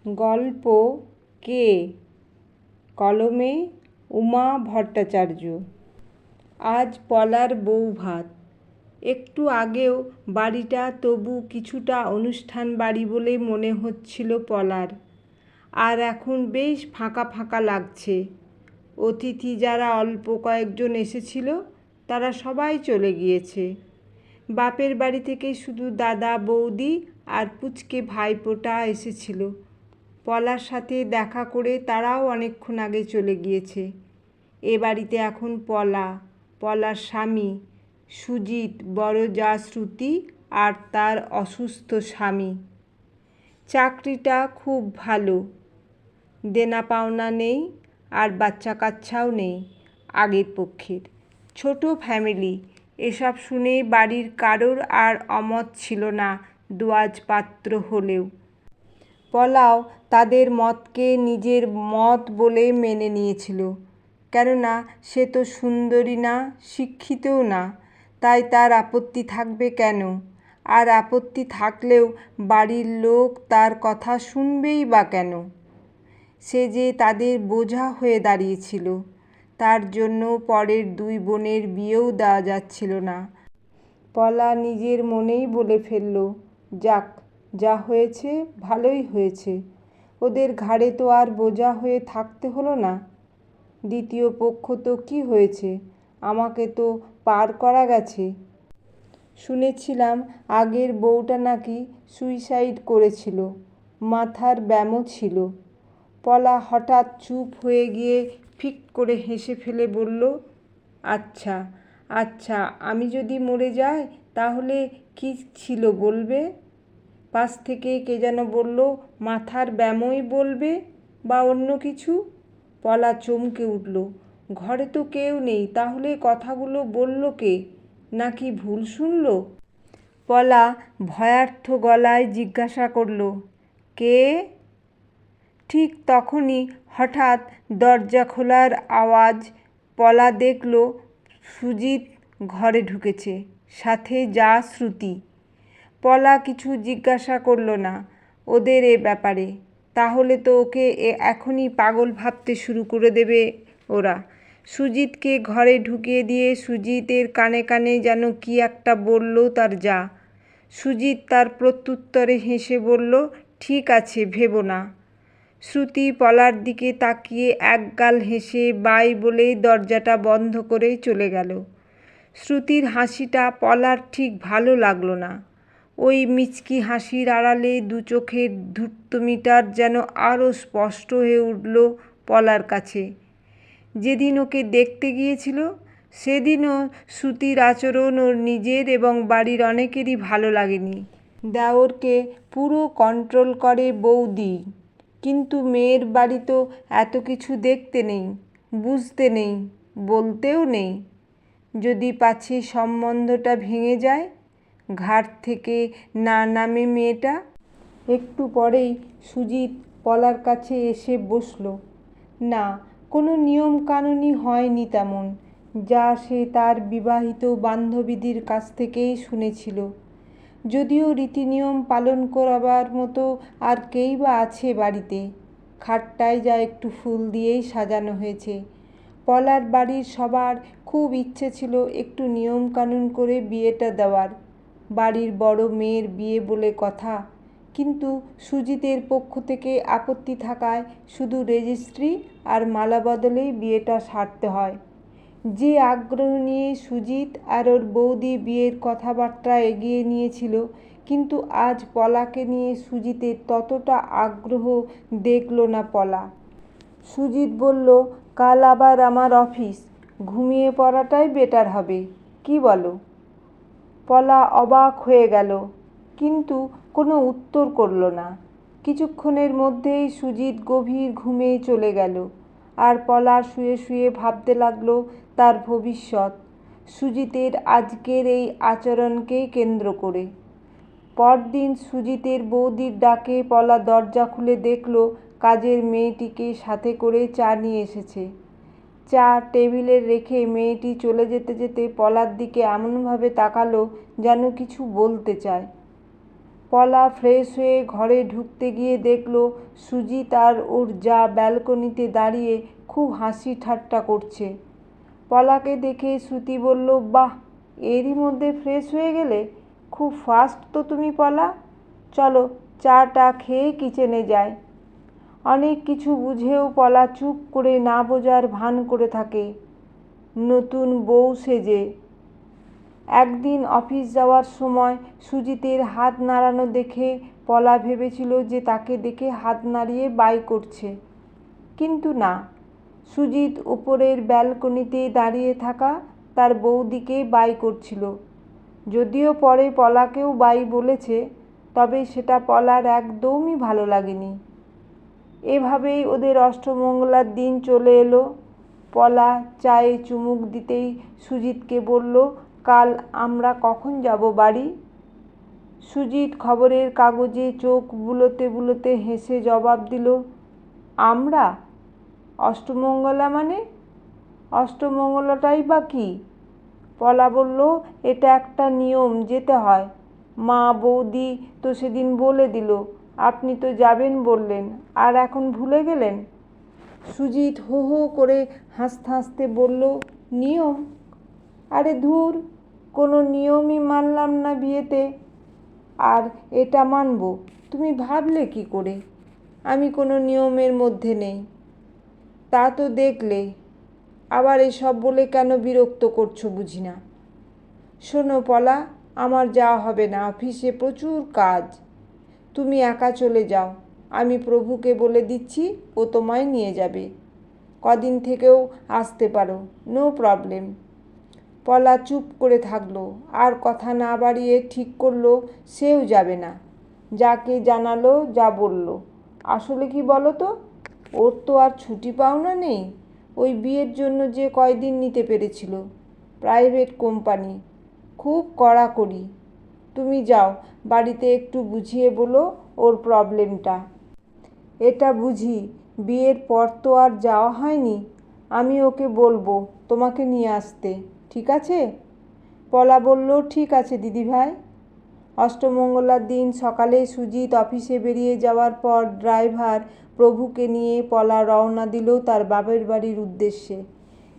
গল্প কে? কলমে উমা ভট্টাচার্য। আজ পলার বউভাত। একটু আগেও বাড়িটা তবু কিছুটা অনুষ্ঠান বাড়ি বলে মনে হচ্ছিল পলার। আর এখন বেশ ফাঁকা ফাঁকা লাগছে। অতিথি যারা অল্প কয়েকজন এসেছিল তারা সবাই চলে গিয়েছে। বাপের বাড়ি থেকে শুধু দাদা বৌদি আর পুচকে ভাইপোটা এসেছিল। পলার সাথে দেখা করে তারাও অনেকক্ষণ আগে চলে গিয়েছে। এ বাড়িতে এখন পলার স্বামী সুজিত, বড় যা শ্রুতি আর তার অসুস্থ স্বামী। চাকরিটা খুব ভালো, দেনা পাওনা নেই আর বাচ্চা কাচ্চাও নেই আগের পক্ষের। ছোট ফ্যামিলি। এসব শুনে বাড়ির কারোর আর অমত ছিল না দোয়াজ পাত্র হলেও। পলাও তাদের মতকে নিজের মত বলে মেনে নিয়েছিল, কেননা সে তো সুন্দরী না, শিক্ষিতও না, তাই তার আপত্তি থাকবে কেন? আর আপত্তি থাকলেও বাড়ির লোক তার কথা শুনবেই বা কেন? সে যে তাদের বোঝা হয়ে দাঁড়িয়েছিল, তার জন্য পরের দুই বোনের বিয়েও দেওয়া যাচ্ছিল না। পলা নিজের মনেই বলে ফেলল, যাক, যা হয়েছে ভালোই হয়েছে। ওদের ঘাড়ে তো আর বোঝা হয়ে থাকতে হলো না। দ্বিতীয় পক্ষ তো কী হয়েছে, আমাকে তো পার করা গেছে। শুনেছিলাম আগের বউটা নাকি সুইসাইড করেছিল, মাথার ব্যামো ছিল। পলা হঠাৎ চুপ হয়ে গিয়ে ফিক করে হেসে ফেলে বলল, আচ্ছা আচ্ছা, আমি যদি মরে যাই তাহলে কী ছিল বলবে? পাশ থেকে কে যেন বলল, মাথার ব্যামোই বলবে বা অন্য কিছু। পলা চমকে উঠল। ঘরে তো কেউ নেই, তাহলে কথাগুলো বলল কে? নাকি ভুল শুনল? পলা ভয়ার্থ গলায় জিজ্ঞাসা করল, কে? ঠিক তখনই হঠাৎ দরজা খোলার আওয়াজ। পলা দেখল সুজিত ঘরে ঢুকেছে, সাথে যা শ্রুতি। পলা কিছু জিজ্ঞাসা করল না ওদের এ ব্যাপারে, তাহলে তো ওকে এখনই পাগল ভাবতে শুরু করে দেবে ওরা। সুজিতকে ঘরে ঢুকিয়ে দিয়ে সুজিতের কানে কানে যেন কি একটা বলল তার যা। সুজিত তার প্রত্যুত্তরে হেসে বলল, ঠিক আছে, ভেবো না। শ্রুতি পলার দিকে তাকিয়ে একগাল হেসে বাই বলেই দরজাটা বন্ধ করে চলে গেল। শ্রুতির হাসিটা পলার ঠিক ভালো লাগলো না। ওই মিচকি হাসির আড়ালে দু চোখের ধূর্তমিটার যেন আরও স্পষ্ট হয়ে উঠল পলার কাছে। যেদিন ওকে দেখতে গিয়েছিল সেদিনও শ্রুতির আচরণ ওর নিজের এবং বাড়ির অনেকেরই ভালো লাগেনি। দেওরকে পুরো কন্ট্রোল করে বৌদি, কিন্তু মেয়ের বাড়ি তো এত কিছু দেখতে নেই, বুঝতে নেই, বলতেও নেই। যদি পাছে সম্বন্ধটা ভেঙে যায়, ঘাট থেকে না নামে মেয়েটা। একটু পরেই সুজিত পলার কাছে এসে বসল। না, কোনো নিয়ম কানুনই হয়নি তেমন, যা সে তার বিবাহিত বান্ধবীদের কাছ থেকেই শুনেছিল। যদিও রীতিনিয়ম পালন করাবার মতো আর কেই বা আছে বাড়িতে। খাটটায় যা একটু ফুল দিয়েই সাজানো হয়েছে। পলার বাড়ির সবার খুব ইচ্ছে ছিল একটু নিয়ম কানুন করে বিয়েটা দেওয়ার। বাড়ির বড় মেয়ের বিয়ে বলে কথা, কিন্তু সুজিতের পক্ষ থেকে আপত্তি থাকায় শুধু রেজিস্ট্রি আর মালা বদলেই বিয়েটা সারতে হয়। যে আগ্রহ নিয়ে সুজিত আর ওর বৌদি বিয়ের কথাবার্তা এগিয়ে নিয়েছিল, কিন্তু আজ পলাকে নিয়ে সুজিতের ততটা আগ্রহ দেখল না পলা। সুজিত বলল, কাল আবার আমার অফিস, ঘুমিয়ে পড়াটাই বেটার হবে, কি বলো? পলা অবাক হয়ে গেল, কিন্তু কোনো উত্তর করল না। কিছুক্ষণের মধ্যেই সুজিত গভীর ঘুমে চলে গেল, আর পলা শুয়ে শুয়ে ভাবতে লাগলো তার ভবিষ্যৎ, সুজিতের আজকের এই আচরণকে কেন্দ্র করে। পরদিন সুজিতের বৌদির ডাকে পলা দরজা খুলে দেখল কাজের মেয়েটিকে সাথে করে চা নিয়ে এসেছে। চা টেবিলে রেখে মেয়েটি চলে যেতে যেতে পলার দিকে এমনভাবে তাকালো যেন কিছু বলতে চায়। পলা ফ্রেশ হয়ে ঘরে ঢুকতে গিয়ে দেখল সুজিত আর ওর যা ব্যালকনিতে দাঁড়িয়ে খুব হাসি ঠাট্টা করছে। পলাকে দেখে শ্রুতি বলল, বাহ, এরই মধ্যে ফ্রেশ হয়ে গেলে, খুব ফাস্ট তো তুমি পলা। চলো চাটা খেয়ে কিচেনে যাই। অনেক কিছু বুঝেও পলা চুপ করে না বোঝার ভান করে থাকে, নতুন বউ সেজে। একদিন অফিস যাওয়ার সময় সুজিতের হাত নাড়ানো দেখে পলা ভেবেছিল যে তাকে দেখে হাত নাড়িয়ে বাই করছে, কিন্তু না, সুজিত উপরের ব্যালকনিতে দাঁড়িয়ে থাকা তার বৌদিকে বাই করছিল। যদিও পরে পলাকেও বাই বলেছে, তবে সেটা পলার একদমই ভালো লাগেনি। এভাবেই ওদের অষ্টমঙ্গলার দিন চলে এলো। পলা চায়ে চুমুক দিতেই সুজিতকে বলল, কাল আমরা কখন যাব বাড়ি? সুজিত খবরের কাগজে চোখ বুলোতে বুলোতে হেসে জবাব দিল, আমরা? অষ্টমঙ্গলা মানে? অষ্টমঙ্গলাটাই বা কী? পলা বলল, এটা একটা নিয়ম, যেতে হয়। মা বৌদি তো সেদিন বলে দিল, আপনি তো যাবেন বললেন, আর এখন ভুলে গেলেন? সুজিত হো হো করে হাসতে হাসতে বলল, নিয়ম? আরে ধুর, কোনো নিয়মই মানলাম না বিয়েতে, আর এটা মানব তুমি ভাবলে কি করে? আমি কোনো নিয়মের মধ্যে নেই। তা তো দেখলে, আবার এসব বলে কেন বিরক্ত করছো বুঝি না। শোনো পলা, আমার যাওয়া হবে না, অফিসে প্রচুর কাজ। তুমি একা চলে যাও, আমি প্রভুকে বলে দিচ্ছি, ও তোমায় নিয়ে যাবে। কদিন থেকেও আসতে পারো, নো প্রবলেম। পলা চুপ করে থাকলো, আর কথা না বাড়িয়ে ঠিক করলো সেও যাবে না। যাকে জানালো, যা বলল। আসলে কি বলো তো, ওর তো আর ছুটি পাওনা নেই। ওই বিয়ের জন্য যে কয়দিন নিতে পেরেছিল, প্রাইভেট কোম্পানি, খুব কড়াকড়ি। তুমি যাও, বাড়িতে একটু বুঝিয়ে বলো ওর প্রবলেমটা। এটা বুঝি, বিয়ের পর তো আর যাওয়া হয়নি। আমি ওকে বলবো তোমাকে নিয়ে আসতে, ঠিক আছে? পলা বলল, ঠিক আছে দিদিভাই। অষ্টমঙ্গলার দিন সকালে সুজিত অফিসে বেরিয়ে যাওয়ার পর ড্রাইভার প্রভুকে নিয়ে পলা রওনা দিল তার বাপের বাড়ির উদ্দেশ্যে।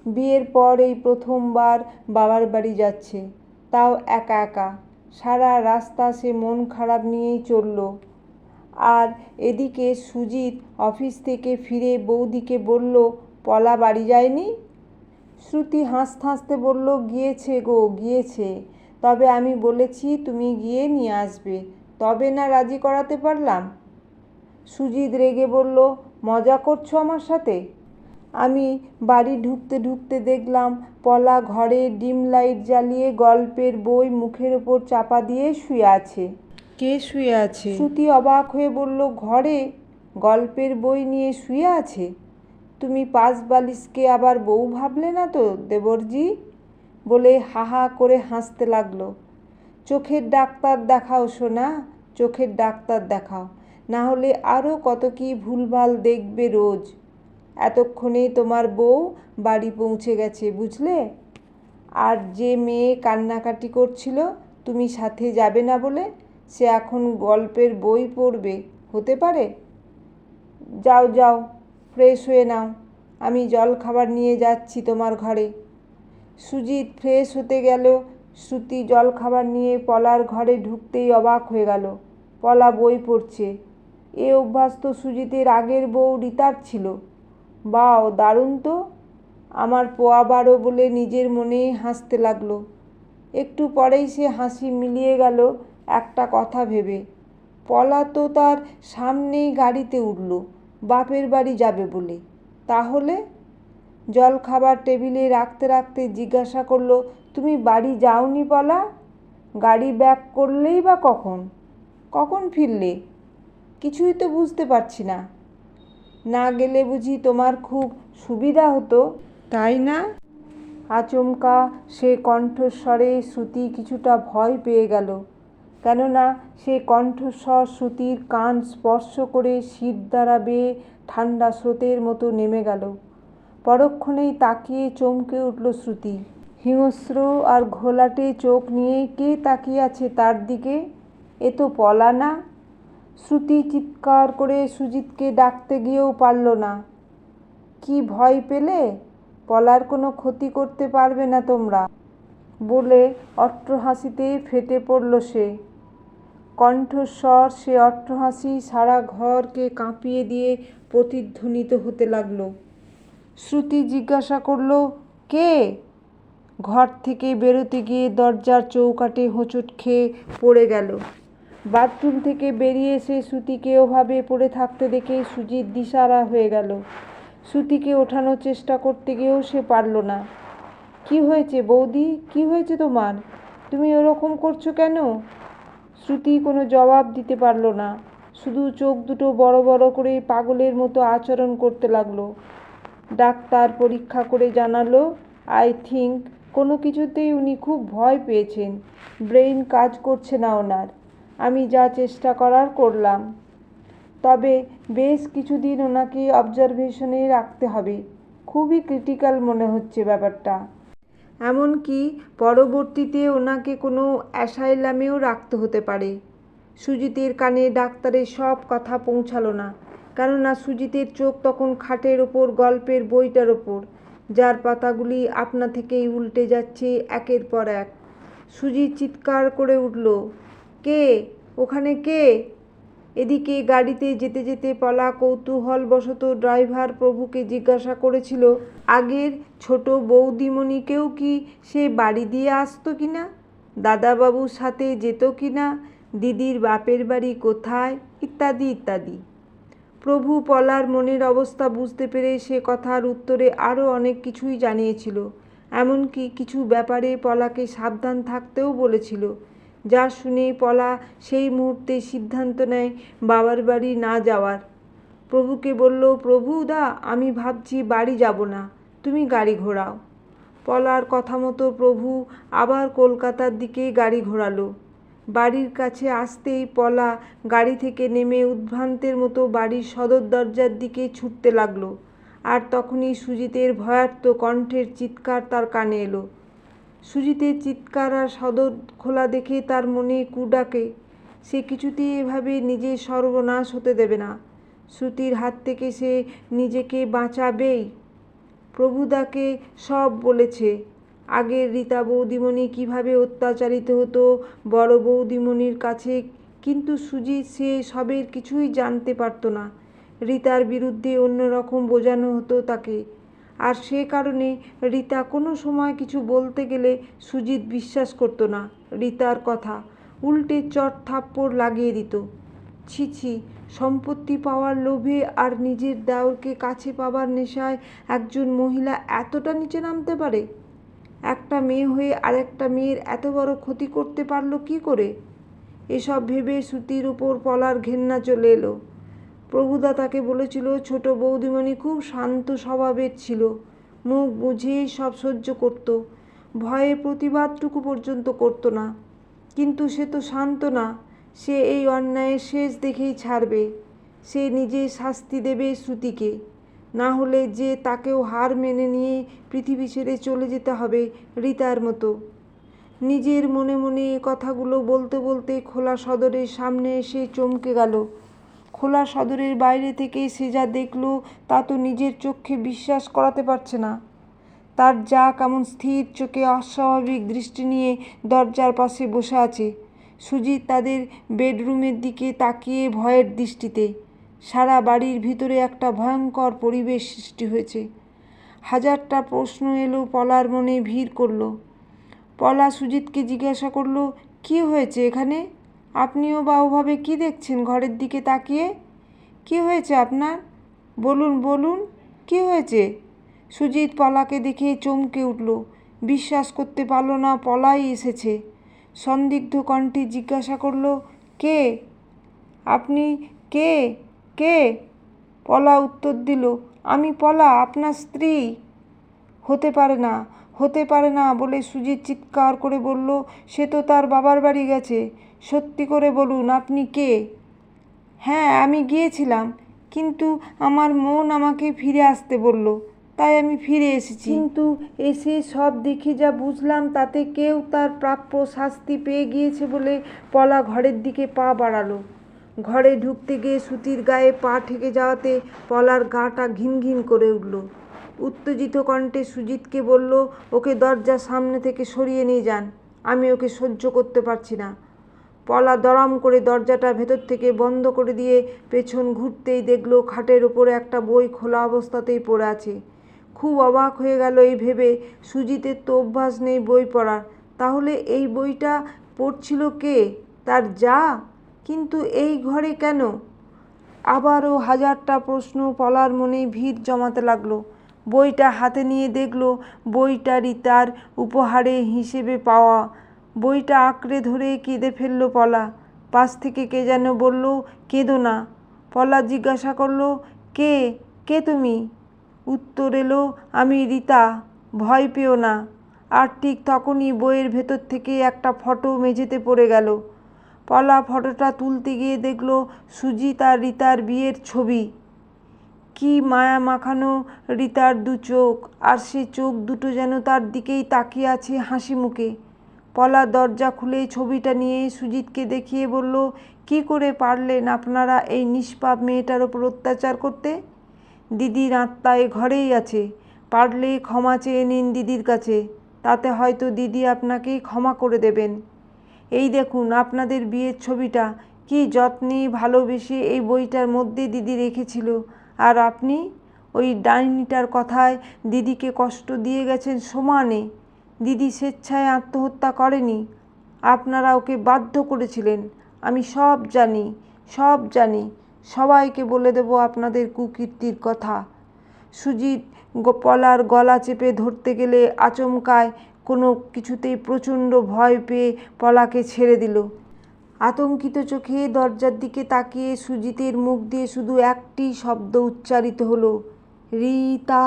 বিয়ের পর এই প্রথমবার বাবার বাড়ি যাচ্ছে, তাও একা একা। সারা রাস্তা সে মন খারাপ নিয়েই চলল। আর এদিকে সুজিত অফিস থেকে ফিরে বৌদিকে বলল, পলা বাড়ি যায়নি? শ্রুতি হাসতে হাসতে বলল, গিয়েছে গো, গিয়েছে। তবে আমি বলেছি তুমি গিয়ে নিয়ে আসবে, তবে না রাজি করাতে পারলাম। সুজিত রেগে বলল, মজা করছো আমার সাথে? আমি বাড়ি ঢুকতে ঢুকতে দেখলাম পলা ঘরে ডিম লাইট জ্বালিয়ে গল্পের বই মুখের ওপর চাপা দিয়ে শুয়ে আছে। কে শুয়ে আছে? শ্রুতি অবাক হয়ে বলল, ঘরে গল্পের বই নিয়ে শুয়ে আছে? তুমি পাশ বালিশকে আবার বউ ভাবলে না তো দেবরজি? বলে হা হা করে হাসতে লাগলো। চোখের ডাক্তার দেখাও সোনা, চোখের ডাক্তার দেখাও, না হলে আরও কত কী ভুলভাল দেখবে রোজ। এতক্ষণে তোমার বউ বাড়ি পৌঁছে গেছে, বুঝলে? আর যে মেয়ে কান্নাকাটি করছিল তুমি সাথে যাবে না বলে, সে এখন গল্পের বই পড়বে, হতে পারে? যাও যাও, ফ্রেশ হয়ে নাও, আমি জল খাবার নিয়ে যাচ্ছি তোমার ঘরে। সুজিত ফ্রেশ হতে গেল। শ্রুতি জল খাবার নিয়ে পলার ঘরে ঢুকতেই অবাক হয়ে গেল। পলা বই পড়ছে। এ অভ্যাস তো সুজিতের আগের বউ রিতার ছিল। বাও, দারুণ তো। আমার পোয়াবারও বলে নিজের মনেই হাসতে লাগলো। একটু পরেই সে হাসি মিলিয়ে গেল একটা কথা ভেবে। পলা তো তার সামনেই গাড়িতে উঠল বাপের বাড়ি যাবে বলে। তাহলে জল খাবার টেবিলে রাখতে রাখতে জিজ্ঞাসা করলো, তুমি বাড়ি যাওনি পলা? গাড়ি ব্যাক করলেই বা কখন? কখন ফিরলে? কিছুই তো বুঝতে পারছি না। না গেলে বুঝি তোমার খুব সুবিধা হতো, তাই না? আচমকা সে কণ্ঠস্বরে শ্রুতি কিছুটা ভয় পেয়ে গেল, কেননা সে কণ্ঠস্বর শ্রুতির কান স্পর্শ করে শীত দ্বারা বেয়ে ঠান্ডা স্রোতের মতো নেমে গেল। পরক্ষণেই তাকিয়ে চমকে উঠল শ্রুতি। হিংস্র আর ঘোলাটে চোখ নিয়ে কে তাকিয়ে আছে তার দিকে? এ তো পলা না। শ্রুতি চিৎকার করে সুজিতকে ডাকতে গিয়েও পারল না। কি ভয় পেলে? পলার কোনো ক্ষতি করতে পারবে না তোমরা বলে অট্টহাসিতে ফেটে পড়ল সে। কণ্ঠস্বর সে অট্টহাসি সারা ঘরকে কাঁপিয়ে দিয়ে প্রতিধ্বনিত হতে লাগলো। শ্রুতি জিজ্ঞাসা করল, কে? ঘর থেকে বেরোতে গিয়ে দরজার চৌকাঠে হোঁচট খেয়ে পড়ে গেল। বাথরুম থেকে বেরিয়ে এসে শ্রুতিকে ওভাবে পড়ে থাকতে দেখে সুজিত দিশাহারা হয়ে গেল। শ্রুতিকে ওঠানোর চেষ্টা করতে গিয়েও সে পারল না। কি হয়েছে বৌদি, কি হয়েছে তোমার? তুমি ওরকম করছো কেন? শ্রুতি কোনো জবাব দিতে পারল না, শুধু চোখ দুটো বড় বড় করে পাগলের মতো আচরণ করতে লাগলো। ডাক্তার পরীক্ষা করে জানালো, আই থিঙ্ক কোনো কিছুতেই উনি খুব ভয় পেয়েছেন, ব্রেইন কাজ করছে না ওনার। আমি যা চেষ্টা করার করলাম, তবে বেশ কিছুদিন ওনাকে অবজারভেশনে রাখতে হবে। খুবই ক্রিটিক্যাল মনে হচ্ছে ব্যাপারটা। এমনকি পরবর্তীতে ওনাকে কোনো অ্যাসাইলামেও রাখতে হতে পারে। সুজিতের কানে ডাক্তারের সব কথা পৌঁছালো না, কেননা সুজিতের চোখ তখন খাটের ওপর গল্পের বইটার ওপর, যার পাতাগুলি আপনা থেকেই উল্টে যাচ্ছে একের পর এক। সুজিত চিৎকার করে উঠল, কে ওখানে, কে? এদিকে গাড়িতে যেতে যেতে পলা কৌতূহলবশত ড্রাইভার প্রভুকে জিজ্ঞাসা করেছিল, আগের ছোট বৌদিমণিকেও কি সে বাড়ি দিয়ে আসতো কিনা, দাদাবাবুর সাথে যেত কিনা, দিদির বাপের বাড়ি কোথায়, ইত্যাদি ইত্যাদি। প্রভু পলার মনের অবস্থা বুঝতে পেরে সে কথার উত্তরে আরও অনেক কিছুই জানিয়েছিল। এমনকি কিছু ব্যাপারে পলাকে সাবধান থাকতেও বলেছিল, যা শুনে পলা সেই মুহূর্তে সিদ্ধান্ত নেয় বাবার বাড়ি না যাওয়ার। প্রভুকে বলল, প্রভুদা আমি ভাবছি বাড়ি যাব না, তুমি গাড়ি ঘোরাও। পলার কথা মতো প্রভু আবার কলকাতার দিকে গাড়ি ঘোরালো। বাড়ির কাছে আসতেই পলা গাড়ি থেকে নেমে উদ্ভ্রান্তের মতো বাড়ির সদর দরজার দিকে ছুটতে লাগলো। আর তখনই সুজিতের ভয়ার্ত কণ্ঠের চিৎকার তার কানে এলো। সুজিতের চিৎকার আর সদর খোলা দেখে তার মনে কু ডাকে, সে কিছুতেই এভাবে নিজের সর্বনাশ হতে দেবে না। শ্রুতির হাত থেকে সে নিজেকে বাঁচাবেই। প্রভুদাকে সব বলেছে, আগের রীতা বৌদিমণি কীভাবে অত্যাচারিত হতো বড় বৌদিমণির কাছে, কিন্তু সুজিত সে সবের কিছুই জানতে পারত না। রীতার বিরুদ্ধে অন্যরকম বোঝানো হতো তাকে, আর সে কারণে রীতা কোনো সময় কিছু বলতে গেলে সুজিত বিশ্বাস করতো না রীতার কথা, উল্টে চট থাপ্পড় লাগিয়ে দিত। ছি ছি, সম্পত্তি পাওয়ার লোভে আর নিজের দেওরকে কাছে পাবার নেশায় একজন মহিলা এতটা নিচে নামতে পারে? একটা মেয়ে হয়ে আরেকটা মেয়ের এত বড় ক্ষতি করতে পারলো কি করে? এসব ভেবে শ্রুতির উপর পলার ঘেন্না চলে এলো। প্রভুদা তাকে বলেছিল ছোট বৌদিমণি খুব শান্ত স্বভাবের ছিল, মুখ বুঝেই সব সহ্য করত, ভয়ে প্রতিবাদটুকু পর্যন্ত করত না। কিন্তু সে তো শান্ত না, সে এই অন্যায়ের শেষ দেখেই ছাড়বে। সে নিজে শাস্তি দেবে শ্রুতিকে, না হলে যে তাকেও হার মেনে নিয়ে পৃথিবী ছেড়ে চলে যেতে হবে রীতার মতো। নিজের মনে মনে এ কথাগুলো বলতে বলতে খোলা সদরের সামনে এসে চমকে গেল। খোলা সদরের বাইরে থেকে সে যা দেখল তা তো নিজের চোখে বিশ্বাস করাতে পারছে না। তার যা কেমন স্থির চোখে অস্বাভাবিক দৃষ্টি নিয়ে দরজার পাশে বসে আছে। সুজিত তাদের বেডরুমের দিকে তাকিয়ে ভয়ের দৃষ্টিতে। সারা বাড়ির ভিতরে একটা ভয়ঙ্কর পরিবেশ সৃষ্টি হয়েছে। হাজারটা প্রশ্ন এলো পলার মনে ভিড় করল। পলা সুজিতকে জিজ্ঞাসা করল, কি হয়েছে এখানে? আপনিও বা ওভাবে কী দেখছেন ঘরের দিকে তাকিয়ে? কি হয়েছে আপনার? বলুন বলুন, কি হয়েছে? সুজিত পলাকে দেখে চমকে উঠল, বিশ্বাস করতে পারল না পলাই এসেছে। সন্দিগ্ধ কণ্ঠে জিজ্ঞাসা করল, কে আপনি? কে কে? পলা উত্তর দিল, আমি পলা, আপনার স্ত্রী। হতে পারে না, হতে পারে না বলে সুজিত চিৎকার করে বলল, সে তো তার বাবার বাড়ি গেছে, সত্যি করে বলুন আপনি কে? হ্যাঁ আমি গিয়েছিলাম, কিন্তু আমার মন আমাকে ফিরে আসতে বলল। তাই আমি ফিরে এসেছি। কিন্তু এসে সব দেখে যা বুঝলাম তাতে কেউ তার প্রাপ্য শাস্তি পেয়ে গিয়েছে বলে পলা ঘরের দিকে পা বাড়ালো। ঘরে ঢুকতে গিয়ে সুতির গায়ে পা ঠেকে যাওয়াতে পলার গাটা ঘিন ঘিন করে উঠল। উত্তেজিত কণ্ঠে সুজিতকে বলল, ওকে দরজার সামনে থেকে সরিয়ে নিয়ে যান, আমি ওকে সহ্য করতে পারছি না। পলা দড়াম করে দরজাটা ভেতর থেকে বন্ধ করে দিয়ে পেছন ঘুরতেই দেখল খাটের ওপরে একটা বই খোলা অবস্থাতেই পড়ে আছে। খুব অবাক হয়ে গেল এই ভেবে, সুজিতের তো অভ্যাস নেই বই পড়ার, তাহলে এই বইটা পড়ছিল কে? তার যা? কিন্তু এই ঘরে কেন? আবারও হাজারটা প্রশ্ন পলার মনে ভিড় জমাতে লাগলো। বইটা হাতে নিয়ে দেখল বইটা রিতার উপহারে হিসেবে পাওয়া। বইটা আঁকড়ে ধরে কেঁদে ফেলল পলা। পাশ থেকে কে যেন বলল, কেঁদো না। পলা জিজ্ঞাসা করল, কে কে তুমি? উত্তর এলো, আমি রিতা, ভয় পেও না। আর ঠিক তখনই বইয়ের ভেতর থেকে একটা ফটো মেঝেতে পড়ে গেল। পলা ফটোটা তুলতে গিয়ে দেখল সুজিত আর রিতার বিয়ের ছবি। কি মায়া মাখানো রিতার দু চোখ, আর সে চোখ দুটো যেন তার দিকেই তাকিয়ে আছে হাসি মুখে। পলা দরজা খুলে ছবিটা নিয়ে সুজিতকে দেখিয়ে বলল, কি করে পারলেন আপনারা এই নিষ্পাপ মেয়েটার ওপর অত্যাচার করতে? দিদির আত্মা এ ঘরেই আছে, পারলে ক্ষমা চেয়ে নিন দিদির কাছে, তাতে হয়তো দিদি আপনাকেই ক্ষমা করে দেবেন। এই দেখুন আপনাদের বিয়ের ছবিটা, কি যত্নে ভালোবেসে এই বইটার মধ্যে দিদি রেখেছিল, আর আপনি ওই ডাইনিটার কথায় দিদিকে কষ্ট দিয়ে গেছেন সমানে। দিদি স্বেচ্ছায় আত্মহত্যা করেনি, আপনারা ওকে বাধ্য করেছিলেন। আমি সব জানি, সব জানি, সবাইকে বলে দেব আপনাদের কুকীর্তির কথা। সুজিত পলার গলা চেপে ধরতে গেলে আচমকায় কোনো কিছুতেই প্রচণ্ড ভয় পেয়ে পলাকে ছেড়ে দিল। আতঙ্কিত চোখে দরজার দিকে তাকিয়ে সুজিতের মুখ দিয়ে শুধু একটি শব্দ উচ্চারিত হলো, রিতা।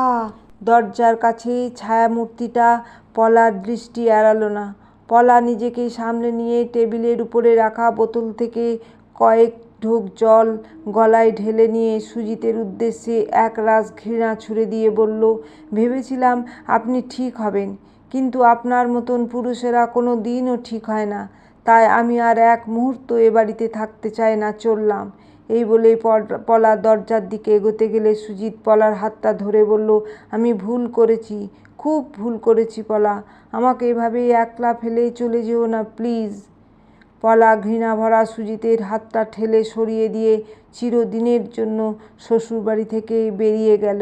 দরজার কাছে ছায়ামূর্তিটা পলার দৃষ্টি এড়ালো না। পলা নিজেকে সামলে নিয়ে টেবিলের উপরে রাখা বোতল থেকে কয়েক ঢোক জল গলায় ঢেলে নিয়ে সুজিতের উদ্দেশ্যে একরাশ ঘৃণা ছুড়ে দিয়ে বলল, ভেবেছিলাম আপনি ঠিক হবেন, কিন্তু আপনার মতন পুরুষেরা কোনো দিনও ঠিক হয় না। তাই আমি আর এক মুহূর্ত এ বাড়িতে থাকতে চাই না, চললাম। এই বলেই পলা দরজার দিকে এগোতে গেলে সুজিত পলার হাতটা ধরে বলল, আমি ভুল করেছি, খুব ভুল করেছি পলা, আমাকে এভাবেই একলা ফেলে চলে যেও না প্লিজ। পলা ঘৃণাভরা সুজিতের হাতটা ঠেলে সরিয়ে দিয়ে চিরদিনের জন্য শ্বশুরবাড়ি থেকে বেরিয়ে গেল।